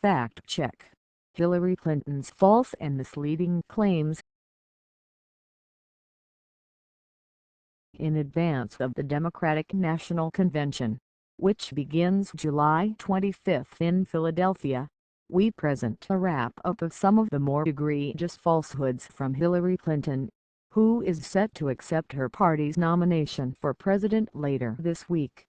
fact-check Hillary Clinton's false and misleading claims in advance of the Democratic National Convention, which begins July 25 in Philadelphia. We present a wrap-up of some of the more egregious falsehoods from Hillary Clinton, who is set to accept her party's nomination for president later this week.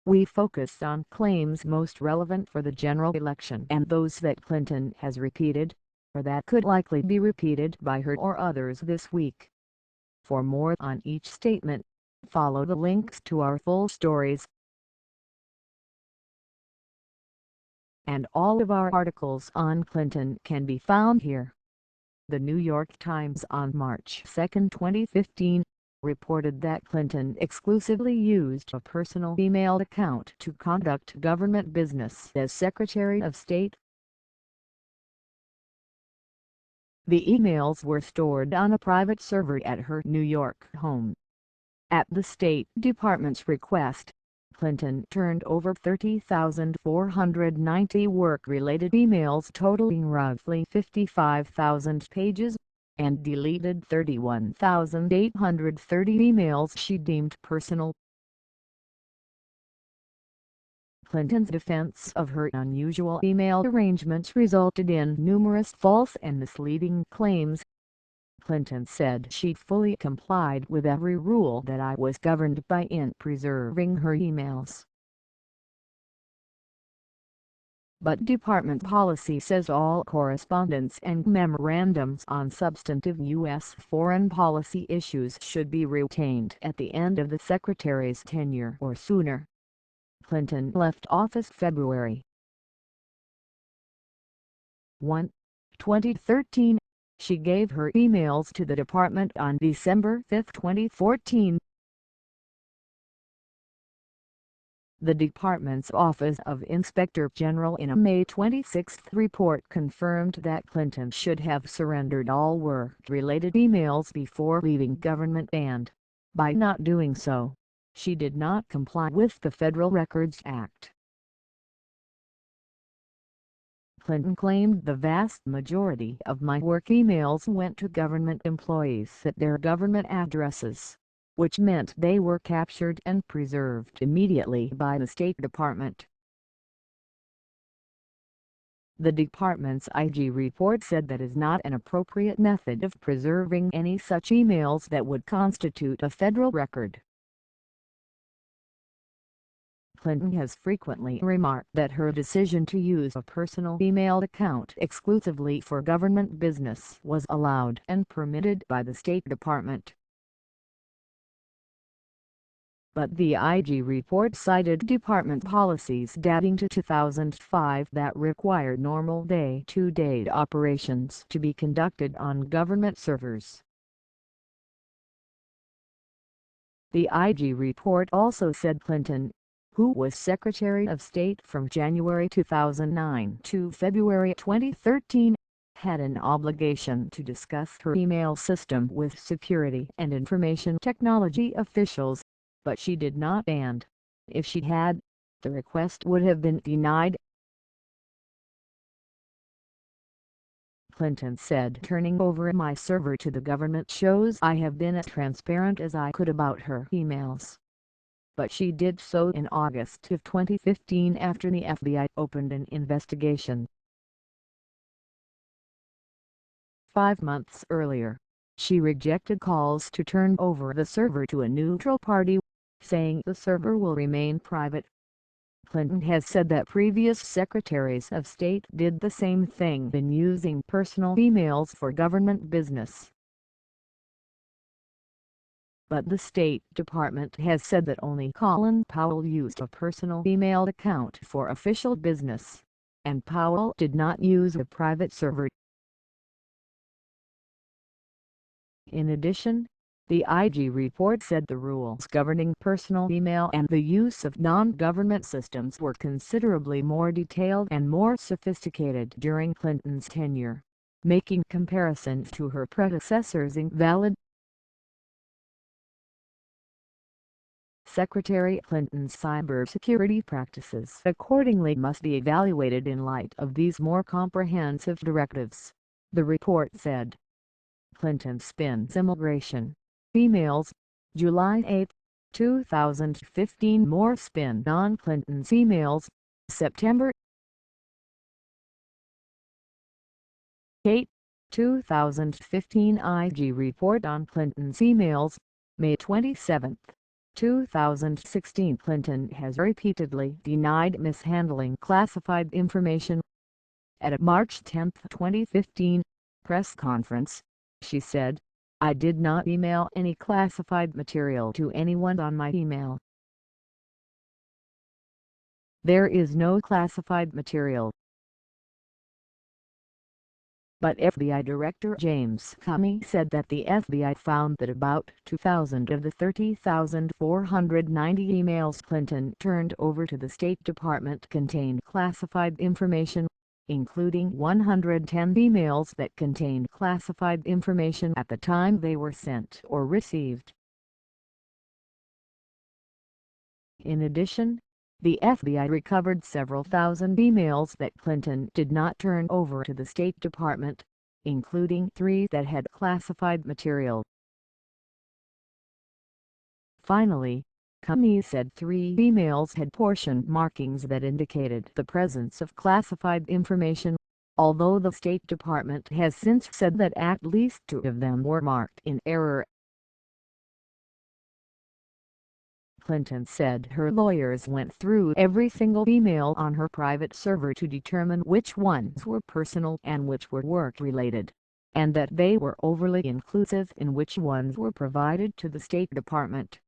We focus on claims most relevant for the general election and those that Clinton has repeated, or that could likely be repeated by her or others this week. For more on each statement, follow the links to our full stories. And all of our articles on Clinton can be found here. The New York Times on March 2, 2015, reported that Clinton exclusively used a personal email account to conduct government business as Secretary of State. The emails were stored on a private server at her New York home. At the State Department's request, Clinton turned over 30,490 work-related emails totaling roughly 55,000 pages, and deleted 31,830 emails she deemed personal. Clinton's defense of her unusual email arrangements resulted in numerous false and misleading claims. Clinton said she fully complied with every rule that I was governed by in preserving her emails. But department policy says all correspondence and memorandums on substantive U.S. foreign policy issues should be retained at the end of the secretary's tenure or sooner. Clinton left office February 1, 2013. She gave her emails to the department on December 5, 2014. The department's Office of Inspector General in a May 26 report confirmed that Clinton should have surrendered all work-related emails before leaving government, and, by not doing so, she did not comply with the Federal Records Act. Clinton claimed the vast majority of my work emails went to government employees at their government addresses, which meant they were captured and preserved immediately by the State Department. The department's IG report said that is not an appropriate method of preserving any such emails that would constitute a federal record. Clinton has frequently remarked that her decision to use a personal email account exclusively for government business was allowed and permitted by the State Department. But the IG report cited department policies dating to 2005 that required normal day-to-day operations to be conducted on government servers. The IG report also said Clinton, who was Secretary of State from January 2009 to February 2013, had an obligation to discuss her email system with security and information technology officials, but she did not, and, if she had, the request would have been denied. Clinton said turning over my server to the government shows I have been as transparent as I could about her emails. But she did so in August of 2015 after the FBI opened an investigation. 5 months earlier, she rejected calls to turn over the server to a neutral party, saying the server will remain private. Clinton has said that previous secretaries of state did the same thing in using personal emails for government business. But the State Department has said that only Colin Powell used a personal email account for official business, and Powell did not use a private server. In addition, the IG report said the rules governing personal email and the use of non-government systems were considerably more detailed and more sophisticated during Clinton's tenure, making comparisons to her predecessors invalid. Secretary Clinton's cybersecurity practices accordingly must be evaluated in light of these more comprehensive directives, the report said. Clinton spins immigration. Emails, July 8, 2015. More spin on Clinton's emails, September 8, 2015. IG report on Clinton's emails, May 27, 2016. Clinton has repeatedly denied mishandling classified information. At a March 10, 2015, press conference, she said, "I did not email any classified material to anyone on my email. There is no classified material." But FBI Director James Comey said that the FBI found that about 2,000 of the 30,490 emails Clinton turned over to the State Department contained classified information, including 110 emails that contained classified information at the time they were sent or received. In addition, the FBI recovered several thousand emails that Clinton did not turn over to the State Department, including 3 that had classified material. Finally, Comey said 3 emails had portion markings that indicated the presence of classified information, although the State Department has since said that at least 2 of them were marked in error. Clinton said her lawyers went through every single email on her private server to determine which ones were personal and which were work-related, and that they were overly inclusive in which ones were provided to the State Department.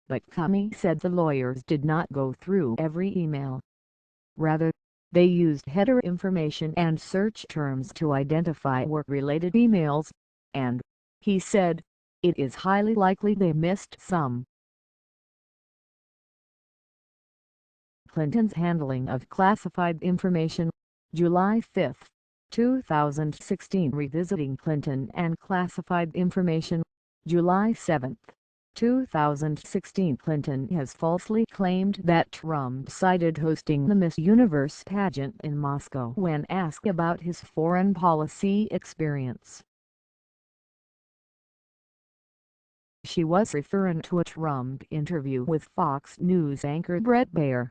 But Comey said the lawyers did not go through every email. Rather, they used header information and search terms to identify work-related emails, and, he said, it is highly likely they missed some. Clinton's handling of classified information, July 5, 2016. Revisiting Clinton and classified information, July 7, 2016. Clinton has falsely claimed that Trump cited hosting the Miss Universe pageant in Moscow when asked about his foreign policy experience. She was referring to a Trump interview with Fox News anchor Bret Baier.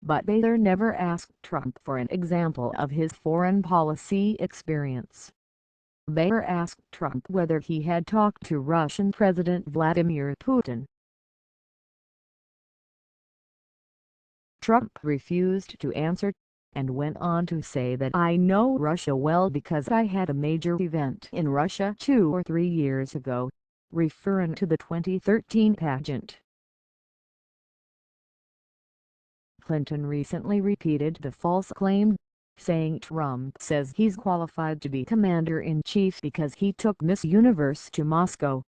But Baier never asked Trump for an example of his foreign policy experience. Baier asked Trump whether he had talked to Russian President Vladimir Putin. Trump refused to answer, and went on to say that "I know Russia well because I had a major event in Russia 2 or 3 years ago," referring to the 2013 pageant. Clinton recently repeated the false claim, saying Trump says he's qualified to be commander-in-chief because he took Miss Universe to Moscow.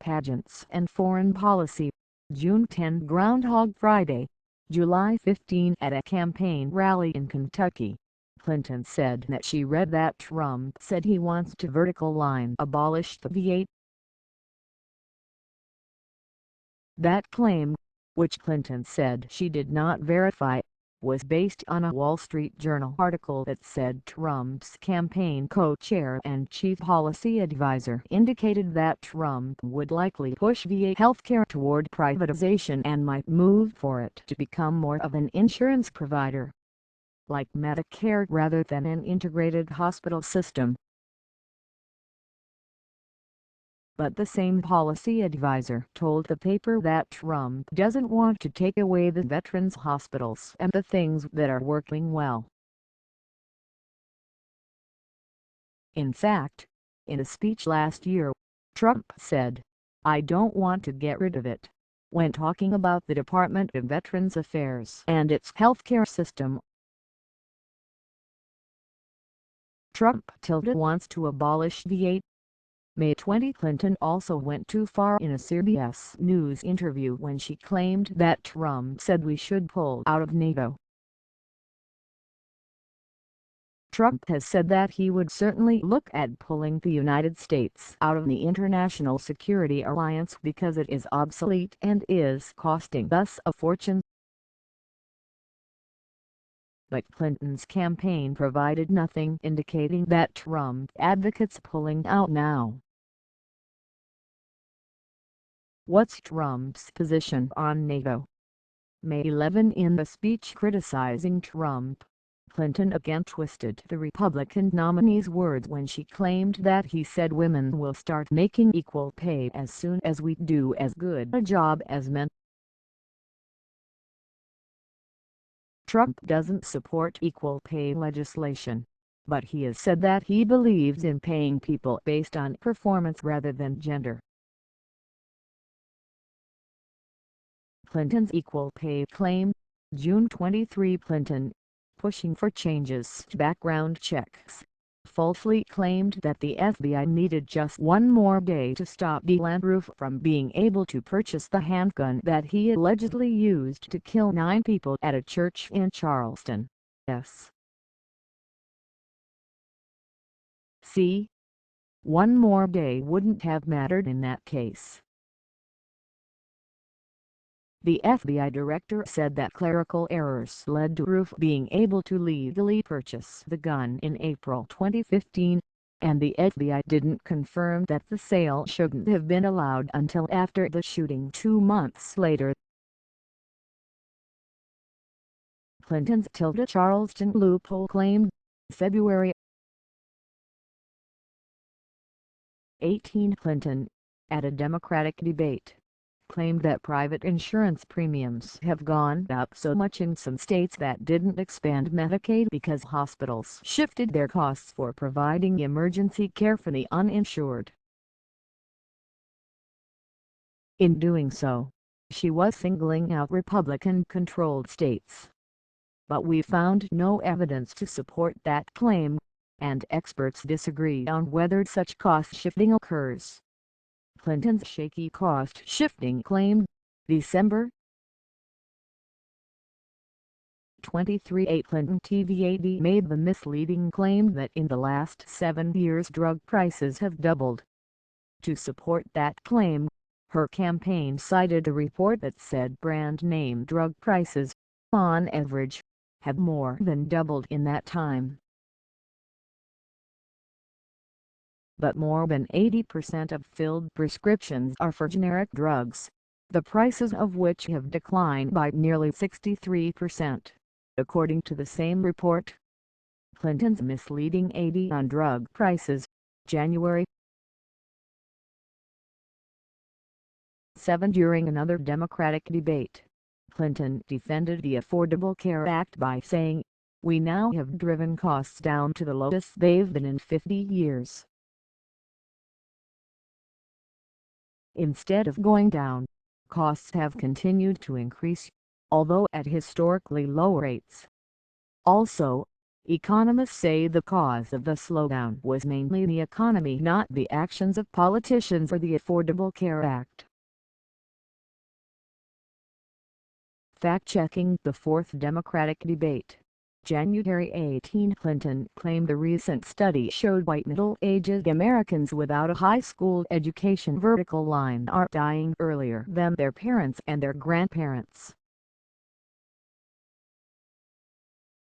Pageants and Foreign Policy, June 10. Groundhog Friday, July 15. At a campaign rally in Kentucky, Clinton said that she read that Trump said he wants to vertical line abolish the V8. That claim, which Clinton said she did not verify, was based on a Wall Street Journal article that said Trump's campaign co-chair and chief policy advisor indicated that Trump would likely push VA healthcare toward privatization and might move for it to become more of an insurance provider, like Medicare rather than an integrated hospital system. But the same policy advisor told the paper that Trump doesn't want to take away the veterans' hospitals and the things that are working well. In fact, in a speech last year, Trump said, "I don't want to get rid of it," when talking about the Department of Veterans Affairs and its healthcare system. Trump tilted wants to abolish V8. May 20. Clinton also went too far in a CBS News interview when she claimed that Trump said we should pull out of NATO. Trump has said that he would certainly look at pulling the United States out of the International Security Alliance because it is obsolete and is costing us a fortune. But Clinton's campaign provided nothing indicating that Trump advocates pulling out now. What's Trump's position on NATO? May 11. In a speech criticizing Trump, Clinton again twisted the Republican nominee's words when she claimed that he said women will start making equal pay as soon as we do as good a job as men. Trump doesn't support equal pay legislation, but he has said that he believes in paying people based on performance rather than gender. Clinton's equal pay claim, June 23. Clinton, pushing for changes to background checks, falsely claimed that the FBI needed just one more day to stop Dylann Roof from being able to purchase the handgun that he allegedly used to kill 9 people at a church in Charleston. See? One more day wouldn't have mattered in that case. The FBI director said that clerical errors led to Roof being able to legally purchase the gun in April 2015, and the FBI didn't confirm that the sale shouldn't have been allowed until after the shooting 2 months later. Clinton's Charleston loophole claim, February 18. Clinton, at a Democratic debate, claimed that private insurance premiums have gone up so much in some states that didn't expand Medicaid because hospitals shifted their costs for providing emergency care for the uninsured. In doing so, she was singling out Republican-controlled states. But we found no evidence to support that claim, and experts disagree on whether such cost shifting occurs. Clinton's shaky cost-shifting claim, December 23. A Clinton TV aide made the misleading claim that in the last 7 years drug prices have doubled. To support that claim, her campaign cited a report that said brand-name drug prices, on average, have more than doubled in that time. But more than 80% of filled prescriptions are for generic drugs, the prices of which have declined by nearly 63%, according to the same report. Clinton's misleading aide on drug prices, January 7. During another Democratic debate, Clinton defended the Affordable Care Act by saying, "We now have driven costs down to the lowest they've been in 50 years. Instead of going down, costs have continued to increase, although at historically low rates." Also, economists say the cause of the slowdown was mainly the economy, not the actions of politicians or the Affordable Care Act. Fact-checking the fourth Democratic debate, January 18. Clinton claimed a recent study showed white middle-aged Americans without a high school education vertical line are dying earlier than their parents and their grandparents.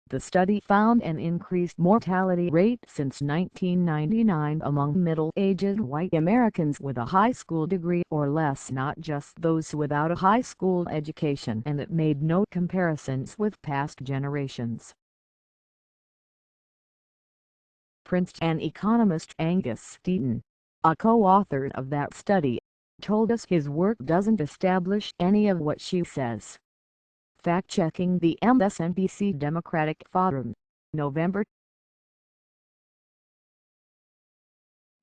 The study found an increased mortality rate since 1999 among middle-aged white Americans with a high school degree or less, not just those without a high school education, and it made no comparisons with past generations. Princeton economist Angus Deaton, a co-author of that study, told us his work doesn't establish any of what she says. Fact-checking the MSNBC Democratic Forum, November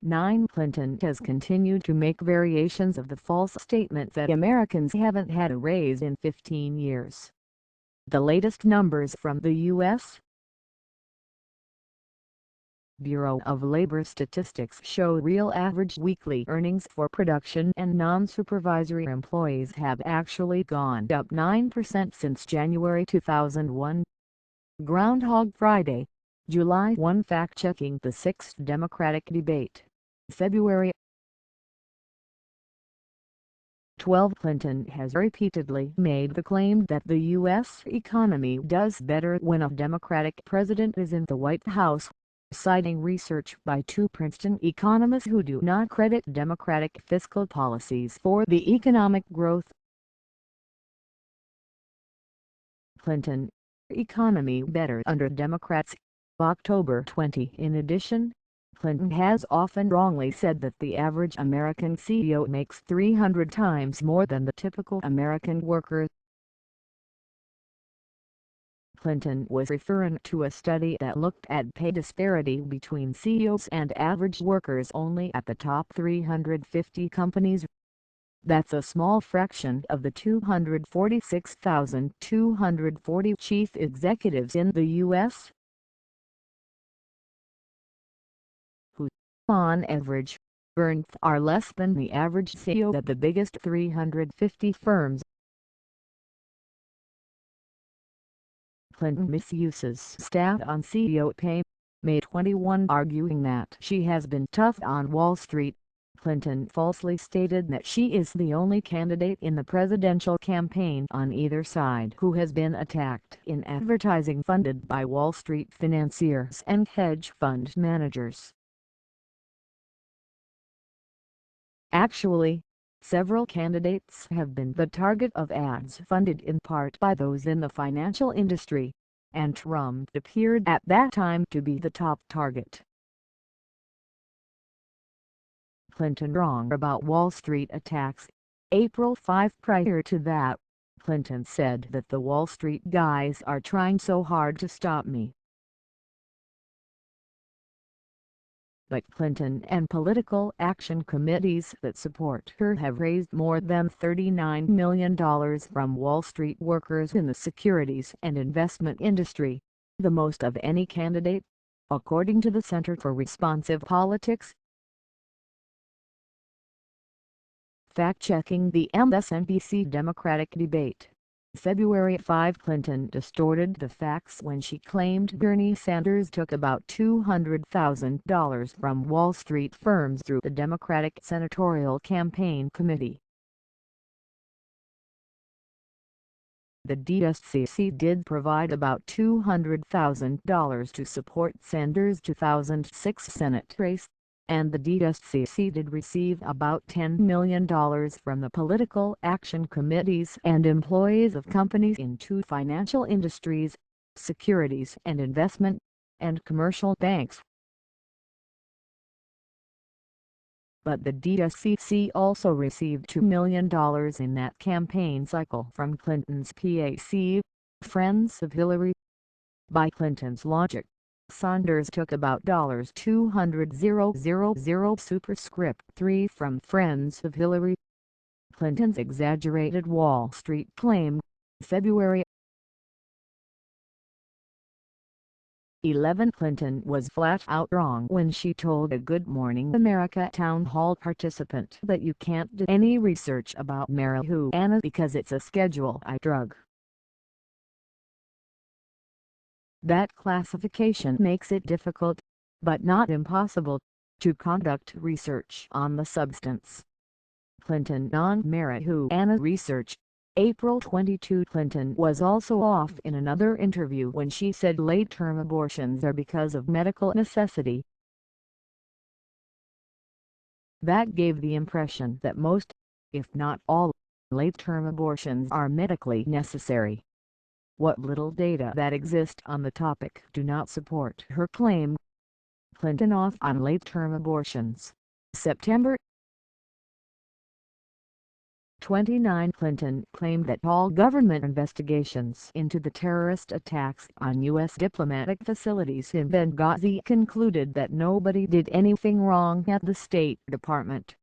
9. Clinton has continued to make variations of the false statement that Americans haven't had a raise in 15 years. The latest numbers from the U.S. Bureau of Labor Statistics show real average weekly earnings for production and non-supervisory employees have actually gone up 9% since January 2001. Groundhog Friday, July 1 fact-checking the 6th Democratic debate. February 12 Clinton has repeatedly made the claim that the U.S. economy does better when a Democratic president is in the White House, citing research by two Princeton economists who do not credit Democratic fiscal policies for the economic growth. Clinton, economy better under Democrats. October 20. In addition, Clinton has often wrongly said that the average American CEO makes 300 times more than the typical American worker. Clinton was referring to a study that looked at pay disparity between CEOs and average workers only at the top 350 companies. That's a small fraction of the 246,240 chief executives in the U.S. who, on average, earn far less than the average CEO at the biggest 350 firms. Clinton misuses stat on CEO pay, May 21, arguing that she has been tough on Wall Street. Clinton falsely stated that she is the only candidate in the presidential campaign on either side who has been attacked in advertising funded by Wall Street financiers and hedge fund managers. Actually, several candidates have been the target of ads funded in part by those in the financial industry, and Trump appeared at that time to be the top target. Clinton wrong about Wall Street attacks. April 5. Prior to that, Clinton said that the Wall Street guys are trying so hard to stop me. But Clinton and political action committees that support her have raised more than $39 million from Wall Street workers in the securities and investment industry, the most of any candidate, according to the Center for Responsive Politics. Fact-checking the MSNBC Democratic debate. February 5. Clinton distorted the facts when she claimed Bernie Sanders took about $200,000 from Wall Street firms through the Democratic Senatorial Campaign Committee. The DSCC did provide about $200,000 to support Sanders' 2006 Senate race, and the DSCC did receive about $10 million from the political action committees and employees of companies in two financial industries, securities and investment, and commercial banks. But the DSCC also received $2 million in that campaign cycle from Clinton's PAC, Friends of Hillary. By Clinton's logic, Sanders took about $200,000 superscript 3 from Friends of Hillary. Clinton's exaggerated Wall Street claim. February 11. Clinton was flat-out wrong when she told a Good Morning America town hall participant that you can't do any research about marijuana because it's a Schedule I drug. That classification makes it difficult, but not impossible, to conduct research on the substance. Clinton on marijuana research. April 22. Clinton was also off in another interview when she said late-term abortions are because of medical necessity. That gave the impression that most, if not all, late-term abortions are medically necessary. What little data that exists on the topic do not support her claim. Clinton off on late-term abortions. September 29. Clinton claimed that all government investigations into the terrorist attacks on U.S. diplomatic facilities in Benghazi concluded that nobody did anything wrong at the State Department.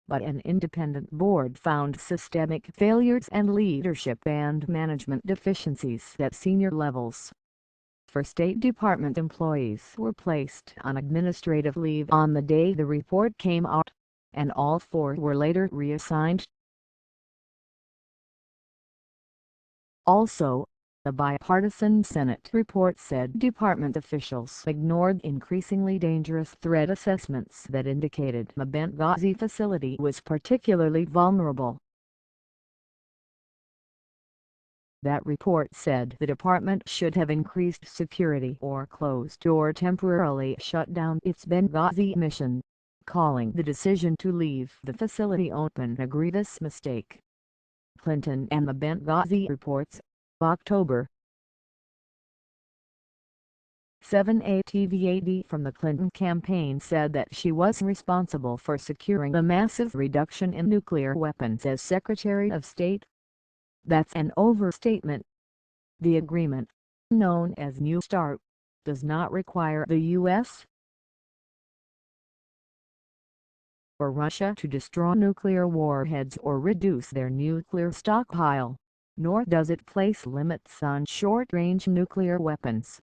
But an independent board found systemic failures and leadership and management deficiencies at senior levels. 4 State Department employees were placed on administrative leave on the day the report came out, and all 4 were later reassigned. Also, The bipartisan Senate report said department officials ignored increasingly dangerous threat assessments that indicated the Benghazi facility was particularly vulnerable. That report said the department should have increased security or closed or temporarily shut down its Benghazi mission, calling the decision to leave the facility open a grievous mistake. Clinton and the Benghazi reports, October 7. A TV from the Clinton campaign said that she was responsible for securing the massive reduction in nuclear weapons as Secretary of State. That's an overstatement. The agreement, known as New START, does not require the U.S. or Russia to destroy nuclear warheads or reduce their nuclear stockpile, nor does it place limits on short-range nuclear weapons.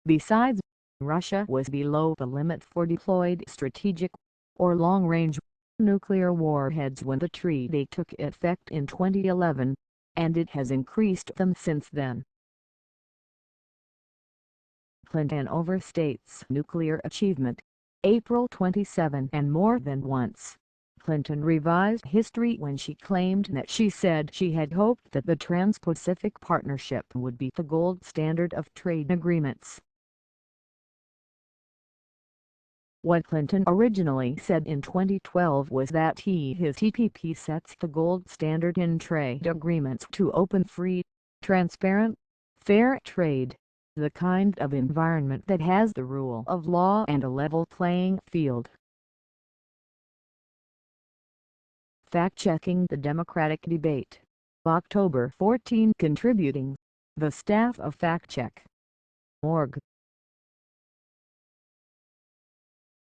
Besides, Russia was below the limit for deployed strategic, or long-range, nuclear warheads when the treaty took effect in 2011, and it has increased them since then. Clinton overstates nuclear achievement. April 27. And more than once, Clinton revised history when she claimed that she said she had hoped that the Trans-Pacific Partnership would be the gold standard of trade agreements. What Clinton originally said in 2012 was that his TPP sets the gold standard in trade agreements to open free, transparent, fair trade, the kind of environment that has the rule of law and a level playing field. Fact-checking the Democratic debate. October 14. Contributing, the staff of Fact-Check.org.